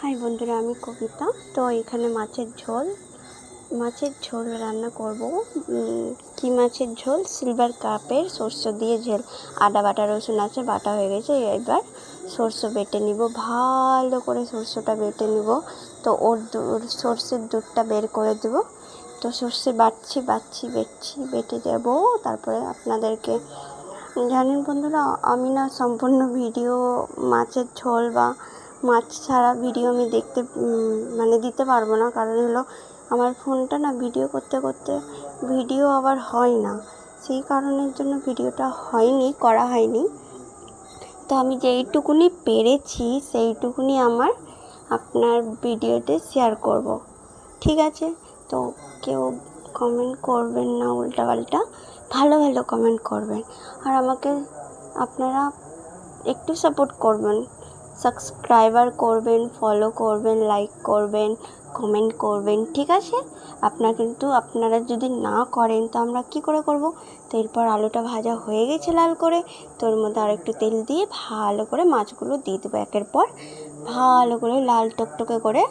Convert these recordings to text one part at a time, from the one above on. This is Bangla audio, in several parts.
হাই বন্ধুরা, আমি কবিতা। তো এখানে মাছের ঝোল রান্না করব। কি মাছের ঝোল? সিলভার কাপের সরষে দিয়ে ঝোল। আদা বাটা, রসুন আছে, বাটা হয়ে গেছে। এবার সরষে বেটে নিব, ভালো করে সরষেটা বেটে নিব। তো সরষের দুধটা বের করে দেব। তো সরষে বেটে দেব। তারপরে আপনাদেরকে জানেন বন্ধুরা, আমি না সম্পূর্ণ ভিডিও মাছের ঝোল বা মাছ ছাড়া ভিডিও আমি দিতে পারবো না। কারণ হলো আমার ফোনটা না ভিডিও করতে ভিডিও আবার হয় না, সেই কারণের জন্য ভিডিওটা করা হয়নি। তো আমি যেইটুকুনি পেরেছি সেইটুকুনি আপনার ভিডিওতে শেয়ার করব, ঠিক আছে? তো কেউ কমেন্ট করবেন না উল্টাপাল্টা, ভালো কমেন্ট করবেন। আর আমাকে আপনারা একটু সাপোর্ট করবেন, সাবস্ক্রাইবার করবেন, ফলো করবেন, লাইক করবেন, কমেন্ট করবেন, ঠিক আছে? আপনারা যদি না করেন তো আমরা কি করে করব? তো এরপর আলুটা ভাজা হয়ে গেছে লাল করে, তো ওর মধ্যে আর একটু তেল দিয়ে ভালো করে মাছগুলো দিয়ে দেবো একের পর। ভালো করে লাল টকটকে করে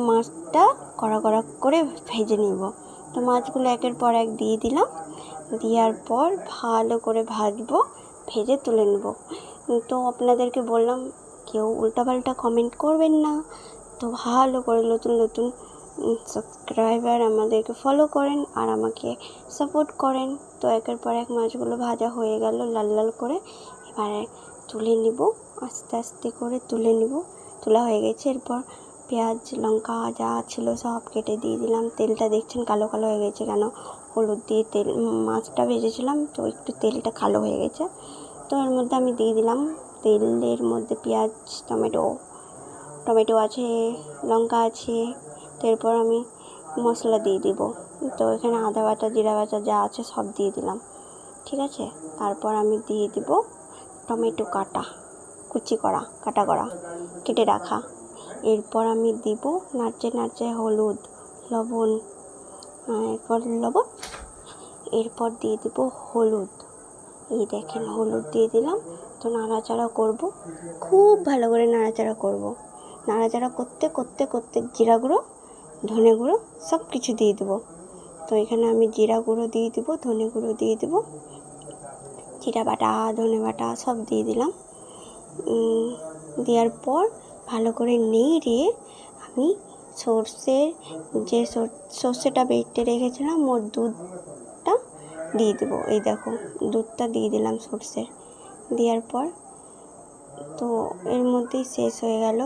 মাছটা কড়া করে ভেজে নিব। তো মাছগুলো একের পর এক দিয়ে দিলাম। দেওয়ার পর ভালো করে ভাজবো, ভেজে তুলে নেব। তো আপনাদেরকে বললাম কেউ উল্টাপাল্টা কমেন্ট করবেন না। তো ভালো করে নতুন সাবস্ক্রাইবার আমাদেরকে ফলো করেন আর আমাকে সাপোর্ট করেন। তো একের পর এক মাছগুলো ভাজা হয়ে গেল লাল করে। এবারে তুলে নিব, আস্তে করে তুলে নিব। তোলা হয়ে গেছে। এরপর পেঁয়াজ লঙ্কা যা ছিল সব কেটে দিয়ে দিলাম। তেলটা দেখছেন কালো হয়ে গেছে কেন? হলুদ দিয়ে মাছটা ভেজেছিলাম, তো একটু তেলটা কালো হয়ে গেছে। তো এর মধ্যে আমি দিয়ে দিলাম তেলের মধ্যে পেঁয়াজ, টমেটো আছে, লঙ্কা আছে। তো এরপর আমি মশলা দিয়ে দিব। তো এখানে আদা বাটা, জিরা বাটা যা আছে সব দিয়ে দিলাম, ঠিক আছে? তারপর আমি দিয়ে দিব টমেটো কাটা করা কেটে রাখা। এরপর আমি দিব নাড়ছে হলুদ, লবণ, এরপর দিয়ে দিব হলুদ। এই দেখেন হলুদ দিয়ে দিলাম। তো নাড়াচাড়া করব, খুব ভালো করে নাড়াচাড়া করব। নাড়াচাড়া করতে জিরা গুঁড়ো, ধনে গুঁড়ো সব কিছু দিয়ে দেবো। তো এখানে আমি জিরা গুঁড়ো দিয়ে দেবো, ধনে গুঁড়ো দিয়ে দেবো, জিরা বাটা, ধনে বাটা সব দিয়ে দিলাম। দেওয়ার পর ভালো করে নেড়ে আমি সর্ষেটা বেটে রেখেছিলাম ওর দুধটা দিয়ে দেবো। এই দেখো দুধটা দিয়ে দিলাম সর্ষের। দেওয়ার পর তো এর মধ্যেই শেষ হয়ে গেল।